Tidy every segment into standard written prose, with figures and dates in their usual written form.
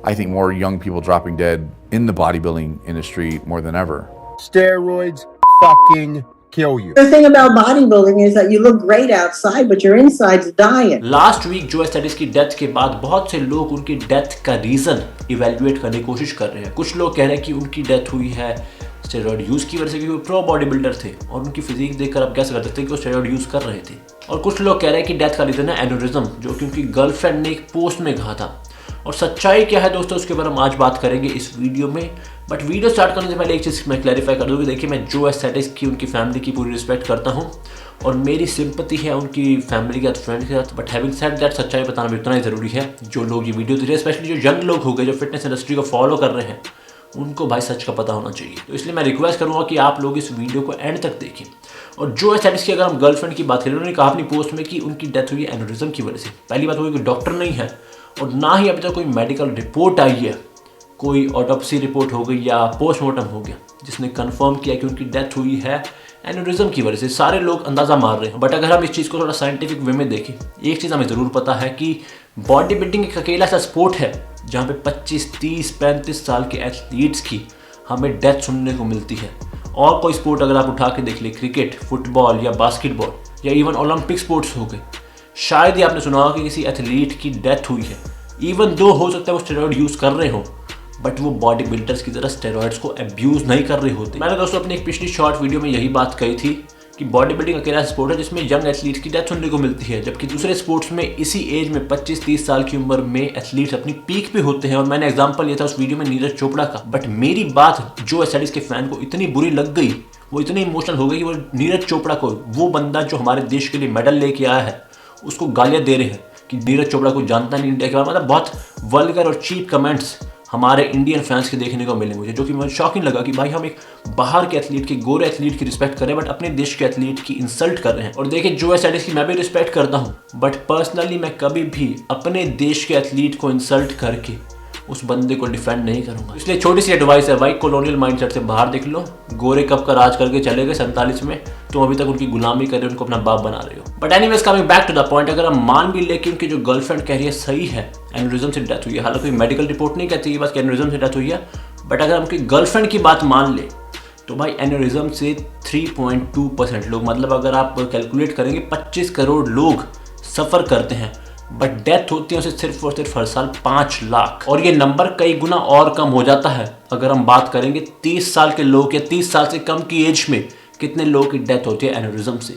I think more young people dropping dead in the bodybuilding industry more than ever. Steroids fucking kill you. The thing about bodybuilding is that you look great outside, but your inside's dying. Last week जो aesthetics की death के बाद बहुत से लोग उनकी death का reason evaluate करने की कोशिश कर रहे हैं। कुछ लोग कह रहे हैं कि उनकी डेथ हुई है स्टेरॉइड यूज की वजह से, क्योंकि वो प्रो बॉडी बिल्डर थे और उनकी फिजिक देखकर आप कैसे कर सकते हैं कि वो स्टेरॉइड यूज कर रहे थे। और कुछ लोग कह रहे हैं कि डेथ का रीजन है एन्यूरिज्म, जो कि उनकी गर्लफ्रेंड ने एक पोस्ट में कहा था। और सच्चाई क्या है दोस्तों, उसके बारे में आज बात करेंगे इस वीडियो में। बट वीडियो स्टार्ट करने से पहले एक चीज़ मैं क्लैरिफाई कर दूँ कि देखिए, मैं जो एस्थेटिक्स की उनकी फैमिली की पूरी रिस्पेक्ट करता हूँ और मेरी सिंपैथी है उनकी फैमिली के साथ, फ्रेंड के साथ। बट हैविंग सेड दैट, सच्चाई बताना भी उतना ही ज़रूरी है। जो लोग ये वीडियो देख रहे हैं, स्पेशली जो यंग लोग हो गए, जो फिटनेस इंडस्ट्री को फॉलो कर रहे हैं, उनको भाई सच का पता होना चाहिए। तो इसलिए मैं रिक्वेस्ट करूँगा कि आप लोग इस वीडियो को एंड तक देखें। और जो एस्थेटिक्स की अगर हम गर्लफ्रेंड की बात करें, उन्होंने कहा अपनी पोस्ट में कि उनकी डेथ हुई है एन्यूरिज्म की वजह से। पहली बात, वो कोई डॉक्टर नहीं है और ना ही अभी तक कोई मेडिकल रिपोर्ट आई है, कोई ऑटोप्सी रिपोर्ट हो गई या पोस्टमार्टम हो गया जिसने कंफर्म किया कि उनकी डेथ हुई है एन्यूरिज्म की वजह से। सारे लोग अंदाज़ा मार रहे हैं। बट अगर हम इस चीज़ को थोड़ा साइंटिफिक वे में देखें, एक चीज़ हमें ज़रूर पता है कि बॉडी बिल्डिंग एक अकेला ऐसा स्पोर्ट है जहाँ पे 25, 30, 35 साल के एथलीट्स की हमें डेथ सुनने को मिलती है। और कोई स्पोर्ट अगर आप उठा के देख ले, क्रिकेट, फुटबॉल या बास्केटबॉल या इवन ओलंपिक स्पोर्ट्स हो गए, शायद ही आपने सुना होगा कि किसी एथलीट की डेथ हुई है। इवन दो हो सकता है वो स्टेरॉइड यूज़ कर रहे हो, बट वो बॉडी बिल्डर्स की तरह स्टेरॉइड्स को अब्यूज़ नहीं कर रहे होते। मैंने दोस्तों अपनी एक पिछली शॉर्ट वीडियो में यही बात कही थी कि बॉडी बिल्डिंग अकेला स्पोर्ट है जिसमें यंग एथलीट की डेथ सुनने को मिलती है, जबकि दूसरे स्पोर्ट्स में इसी एज में 25-30 साल की उम्र में एथलीट्स अपनी पीक पे होते हैं। और मैंने एग्जांपल लिया था उस वीडियो में नीरज चोपड़ा का। बट मेरी बात जो एस्थेटिक्स के फैन को इतनी बुरी लग गई, वो इतनी इमोशनल हो गई कि वो नीरज चोपड़ा को, वो बंदा जो हमारे देश के लिए मेडल लेके आया है, उसको गालियाँ दे रहे हैं कि नीरज चोपड़ा को जानता नहीं इंडिया के बारे में। मतलब बहुत वल्गर और चीप कमेंट्स हमारे इंडियन फैंस के देखने को मिले मुझे, जो कि मुझे शॉकिंग लगा कि भाई हम एक बाहर के एथलीट की, गोरे एथलीट की रिस्पेक्ट कर रहे हैं, बट अपने देश के एथलीट की इंसल्ट कर रहे हैं। और देखिए, जो एस्थेटिक्स की मैं भी रिस्पेक्ट करता हूँ, बट पर्सनली मैं कभी भी अपने देश के एथलीट को इंसल्ट करके उस बंदे को डिफेंड नहीं करूंगा। इसलिए छोटी सी एडवाइस है भाई, कॉलोनियल माइंडसेट से बाहर देख लो। गोरे कब का राज करके चले गए 47 में, तुम अभी तक उनकी गुलामी कर रहे हो, उनको अपना बाप बना रहे हो। But anyways, coming back to the point, अगर हम मान भी ले कि उनकी जो गर्लफ्रेंड कह रही है सही है, एन्यूरिज्म से डेथ हुई है, हालांकि कोई मेडिकल रिपोर्ट नहीं कहती है बस एन्यूरिज्म से डेथ हुई है, बट अगर हम उनकी गर्लफ्रेंड की बात मान ले तो भाई एन्यूरिज्म से 3.2% लोग, मतलब अगर आप कैलकुलेट करेंगे 25 करोड़ लोग सफ़र करते हैं, बट डेथ होती है उसे सिर्फ और सिर्फ हर साल 5 लाख। और ये नंबर कई गुना और कम हो जाता है अगर हम बात करेंगे 30 साल के लोग या 30 साल से कम की एज में कितने लोगों की डेथ होती है एन्यूरिज्म से।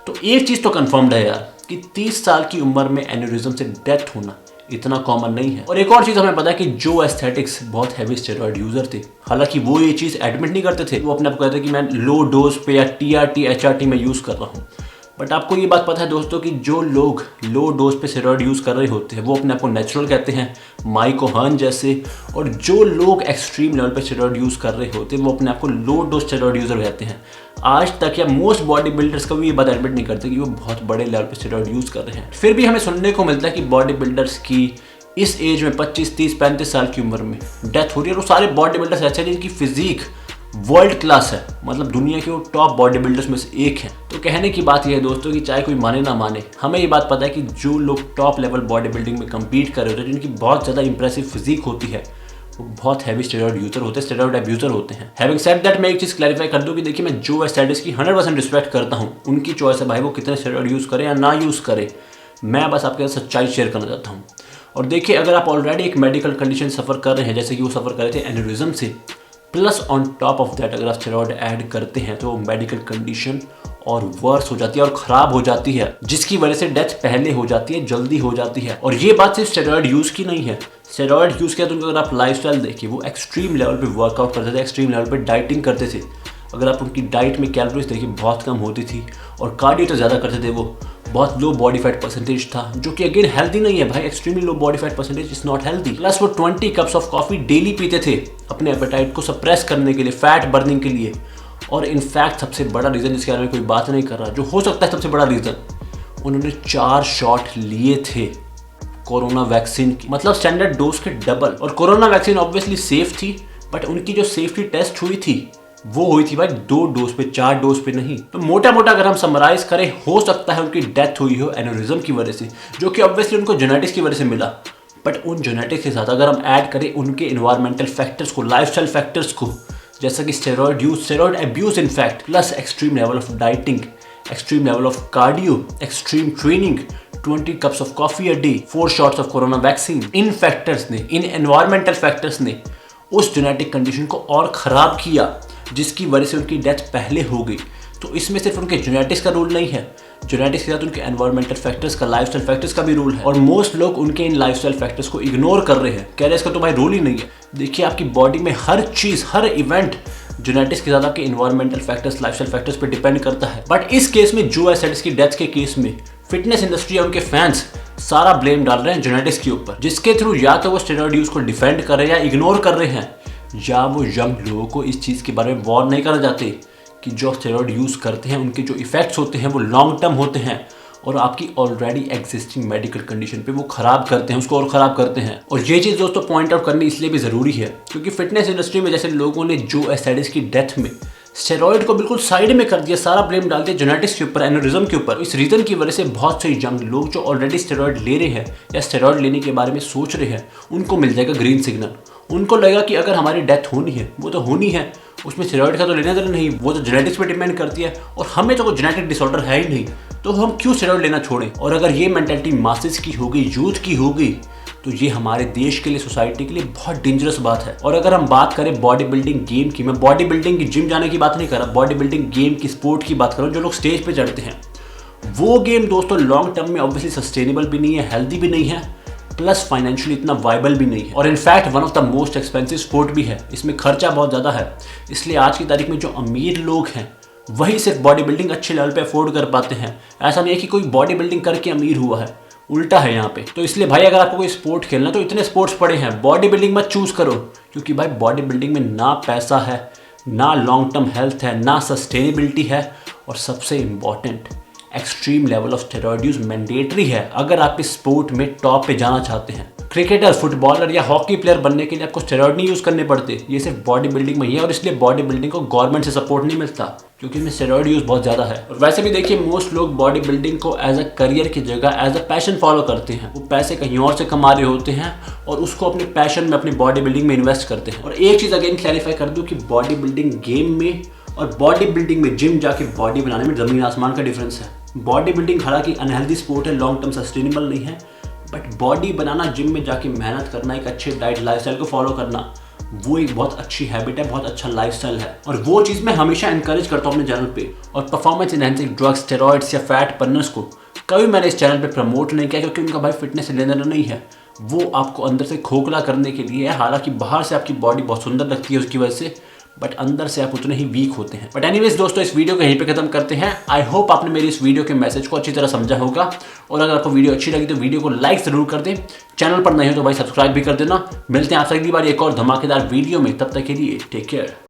तो एक चीज़ तो कन्फर्म्ड है यार कि 30 साल की उम्र में एन्यूरिज्म से डेथ होना इतना कॉमन नहीं है। और एक और चीज़ हमें पता है कि जो एस्थेटिक्स बहुत हैवी स्टेरॉइड यूज़र थे, हालांकि वो ये चीज़ एडमिट नहीं करते थे, वो अपने आप कहते थे कि मैं लो डोज पे या TRT HRT में यूज़ कर रहा हूँ। बट आपको ये बात पता है दोस्तों कि जो लोग लो डोज पे स्टेरॉइड यूज़ कर रहे होते हैं वो अपने आप को नेचुरल कहते हैं, माइको हर्न जैसे। और जो लोग एक्सट्रीम लेवल पे स्टेरॉइड यूज़ कर रहे होते हैं वो अपने आप को लो डोज स्टेरॉइड यूज़र कहते हैं। आज तक या मोस्ट बॉडी बिल्डर्स कभी ये बात एडमिट नहीं करते कि वो बहुत बड़े लेवल पे स्टेरॉइड यूज़ कर रहे हैं। फिर भी हमें सुनने को मिलता है कि बॉडी बिल्डर्स की इस एज में 25, 30, 35 साल की उम्र में डेथ हो रही है। और वो सारे बॉडी बिल्डर्स ऐसे हैं जिनकी फिजिक वर्ल्ड क्लास है, मतलब दुनिया के वो टॉप बॉडी बिल्डर्स में से एक है। तो कहने की बात यह है दोस्तों कि चाहे कोई माने ना माने, हमें ये बात पता है कि जो लोग टॉप लेवल बॉडी बिल्डिंग में कम्पीट कर रहे होते हैं, जिनकी बहुत ज़्यादा इंप्रेसिव फिजिक होती है, वो बहुत हैवी स्टेरॉइड यूजर होते हैं, स्टेरॉइड अब्यूजर होते हैं। हैविंग सेड दैट, मैं एक चीज़ क्लैरिफाई कर दूं कि देखिए, मैं जो एस्थेटिक्स की 100% रिस्पेक्ट करता हूँ, उनकी चॉइस है भाई वो कितने स्टेरॉइड यूज़ करें या ना यूज़ करें। मैं बस आपके साथ सच्चाई शेयर करना चाहता हूँ। और देखिए, अगर आप ऑलरेडी एक मेडिकल कंडीशन सफ़र कर रहे हैं, जैसे कि वो सफ़र कर रहे थे एन्यूरिज्म से, plus on top of that अगर आप स्टेरॉइड ऐड करते हैं तो मेडिकल कंडीशन और वर्स हो जाती है और ख़राब हो जाती है, जिसकी वजह से डेथ पहले हो जाती है, जल्दी हो जाती है। और ये बात सिर्फ स्टेरॉइड यूज़ की नहीं है। स्टेरॉइड यूज़ किया तो उनका अगर आप लाइफस्टाइल देखिए, वो एक्सट्रीम लेवल पे वर्कआउट करते थे, एक्सट्रीम लेवल पे डाइटिंग करते थे। अगर आप उनकी डाइट में कैलोरीज देखिए बहुत कम होती थी, और कार्डियो तो ज़्यादा करते थे। वो बहुत लो बॉडी फैट परसेंटेज था, जो कि अगेन हेल्दी नहीं है भाई। Extremely low body fat percentage is not healthy. Plus वो 20 कप्स ऑफ कॉफ़ी डेली पीते थे अपने एपेटाइट को सप्रेस करने के लिए, फैट बर्निंग के लिए। और इनफैक्ट सबसे बड़ा रीज़न जिसके बारे में कोई बात नहीं कर रहा, जो हो सकता है सबसे बड़ा रीज़न, उन्होंने 4 शॉट लिए थे कोरोना वैक्सीन की, मतलब स्टैंडर्ड डोज के डबल। और कोरोना वैक्सीन ऑब्वियसली सेफ थी, बट उनकी जो सेफ्टी टेस्ट हुई थी वो हुई थी भाई 2 डोज पे, 4 डोज पे नहीं। तो मोटा मोटा अगर हम समराइज करें, हो सकता है उनकी डेथ हुई हो एन्यूरिज्म की वजह से, जो कि ऑब्वियसली उनको जेनेटिक्स की वजह से मिला। बट उन जेनेटिक्स के साथ अगर हम ऐड करें उनके इन्वायरमेंटल फैक्टर्स को, लाइफस्टाइल फैक्टर्स को, जैसा कि steroid use, steroid abuse in fact, plus extreme level of dieting, extreme level of cardio, extreme training, 20 cups of coffee a day, 4 shots of corona vaccine, in factors ने, इन environmental factors ने उस genetic condition को और ख़राब किया, जिसकी वजह से उनकी डेथ पहले हो गई। तो इसमें सिर्फ उनके जेनेटिक्स का रोल नहीं है, जेनेटिक्स के साथ उनके एनवायरमेंटल फैक्टर्स का, लाइफस्टाइल फैक्टर्स का भी रोल है। और मोस्ट लोग उनके इन लाइफस्टाइल फैक्टर्स को इग्नोर कर रहे हैं, कह रहे हैं इसका तो भाई रोल ही नहीं है। देखिए आपकी बॉडी में हर चीज़, हर इवेंट जेनेटिक्स के साथ आपके इन्वायरमेंटल फैक्टर्स, लाइफस्टाइल फैक्टर्स पे डिपेंड करता है। बट इस केस में, जो एसेट्स की डेथ के केस में, फिटनेस इंडस्ट्री या उनके फैंस सारा ब्लेम डाल रहे हैं जेनेटिक्स के ऊपर, जिसके थ्रू या तो वो स्टेरॉयड यूज को डिफेंड कर रहे हैं या इग्नोर कर रहे हैं, या वो यंग लोगों को इस चीज़ के बारे में वॉर्न नहीं करना चाहते कि जो स्टेरॉयड यूज करते हैं उनके जो इफेक्ट्स होते हैं वो लॉन्ग टर्म होते हैं और आपकी ऑलरेडी एग्जिस्टिंग मेडिकल कंडीशन पे वो खराब करते हैं, उसको और ख़राब करते हैं। और ये चीज़ दोस्तों पॉइंट आउट करनी इसलिए भी ज़रूरी है क्योंकि फिटनेस इंडस्ट्री में जैसे लोगों ने जो एस्थेटिक्स की डेथ में स्टेरॉयड को बिल्कुल साइड में कर दिया, सारा ब्लेम डाल दिया जेनेटिक्स के ऊपर, एनोरिज्म के ऊपर। इस रीज़न की वजह से बहुत से यंग लोग जो ऑलरेडी स्टेरॉयड ले रहे हैं या स्टेरॉयड लेने के बारे में सोच रहे हैं, उनको मिल जाएगा ग्रीन सिग्नल। उनको लगेगा कि अगर हमारी डेथ होनी है वो तो होनी है, उसमें स्टेरॉयड का तो लेना देना नहीं, वो तो जेनेटिक्स पे डिपेंड करती है और हमें तो कोई जेनेटिक डिसऑर्डर है ही नहीं, तो हम क्यों स्टेरॉयड लेना छोड़ें। और अगर ये मेंटालिटी मासेस की हो गई, यूथ की हो गई, तो ये हमारे देश के लिए, सोसाइटी के लिए बहुत डेंजरस बात है। और अगर हम बात करें बॉडी बिल्डिंग गेम की, मैं बॉडी बिल्डिंग की जिम जाने की बात नहीं कर रहा, बॉडी बिल्डिंग गेम की, स्पोर्ट की बात कर रहा हूँ, जो लोग स्टेज पे चढ़ते हैं, वो गेम दोस्तों लॉन्ग टर्म में ऑब्वियसली सस्टेनेबल भी नहीं है, हेल्दी भी नहीं है, प्लस फाइनेंशियली इतना वाइबल भी नहीं है, और in fact one of the most expensive sport भी है। इसमें खर्चा बहुत ज़्यादा है, इसलिए आज की तारीख में जो अमीर लोग हैं वही सिर्फ बॉडी बिल्डिंग अच्छे लेवल पे अफोर्ड कर पाते हैं। ऐसा नहीं है कि कोई बॉडी बिल्डिंग करके अमीर हुआ है, उल्टा है यहाँ पे। तो इसलिए भाई अगर आपको कोई स्पोर्ट खेलना है तो इतने स्पोर्ट्स पड़े हैं, बॉडी बिल्डिंग मत चूज़ करो, क्योंकि भाई बॉडी बिल्डिंग में ना पैसा है, ना लॉन्ग टर्म हेल्थ है, ना सस्टेनेबिलिटी है, और सबसे important extreme level of steroid use mandatory है अगर आप इस स्पोर्ट में टॉप पे जाना चाहते हैं। क्रिकेटर, फुटबॉलर या हॉकी प्लेयर बनने के लिए आपको स्टेरॉयड नहीं यूज़ करने पड़ते, ये सिर्फ बॉडी बिल्डिंग में ही है, और इसलिए बॉडी बिल्डिंग को गवर्नमेंट से सपोर्ट नहीं मिलता क्योंकि इसमें स्टेरॉयड यूज़ बहुत ज़्यादा है। और वैसे भी देखिए मोस्ट लोग बॉडी बिल्डिंग को एज अ करियर की जगह एज अ पैशन फॉलो करते हैं। वो पैसे कहीं और से कमा रहे होते हैं और उसको अपने पैशन में, अपनी बॉडी बिल्डिंग में इन्वेस्ट करते हैं। और एक चीज़ अगेन क्लैरिफाई कर दूँ कि बॉडी बिल्डिंग गेम में और बॉडी बिल्डिंग में जिम जाके बॉडी बनाने में ज़मीन आसमान का डिफरेंस है। बॉडी बिल्डिंग हालांकि अनहेल्दी स्पोर्ट है, लॉन्ग टर्म सस्टेनेबल नहीं है, बट बॉडी बनाना, जिम में जाके मेहनत करना, एक अच्छे डाइट लाइफस्टाइल को फॉलो करना, वो एक बहुत अच्छी हैबिट है, बहुत अच्छा लाइफस्टाइल है, और वो चीज़ मैं हमेशा इंकरेज करता हूँ अपने चैनल पे। और परफॉर्मेंस इनहेंसिंग ड्रग्स, स्टेरॉइड्स या फैट बर्नर्स को कभी मैंने इस चैनल पे प्रमोट नहीं किया, क्योंकि उनका भाई फिटनेस से लेना देना नहीं है, वो आपको अंदर से खोखला करने के लिए है। हालांकि बाहर से आपकी बॉडी बहुत सुंदर लगती है उसकी वजह से, बट अंदर से आप उतने ही वीक होते हैं। बट एनीवेज दोस्तों, इस वीडियो को यहीं पे खत्म करते हैं। आई होप आपने मेरी इस वीडियो के मैसेज को अच्छी तरह समझा होगा, और अगर आपको वीडियो अच्छी लगी तो वीडियो को लाइक जरूर कर दें, चैनल पर नहीं हो तो भाई सब्सक्राइब भी कर देना। मिलते हैं आपसे अगली बार एक और धमाकेदार वीडियो में, तब तक के लिए टेक केयर।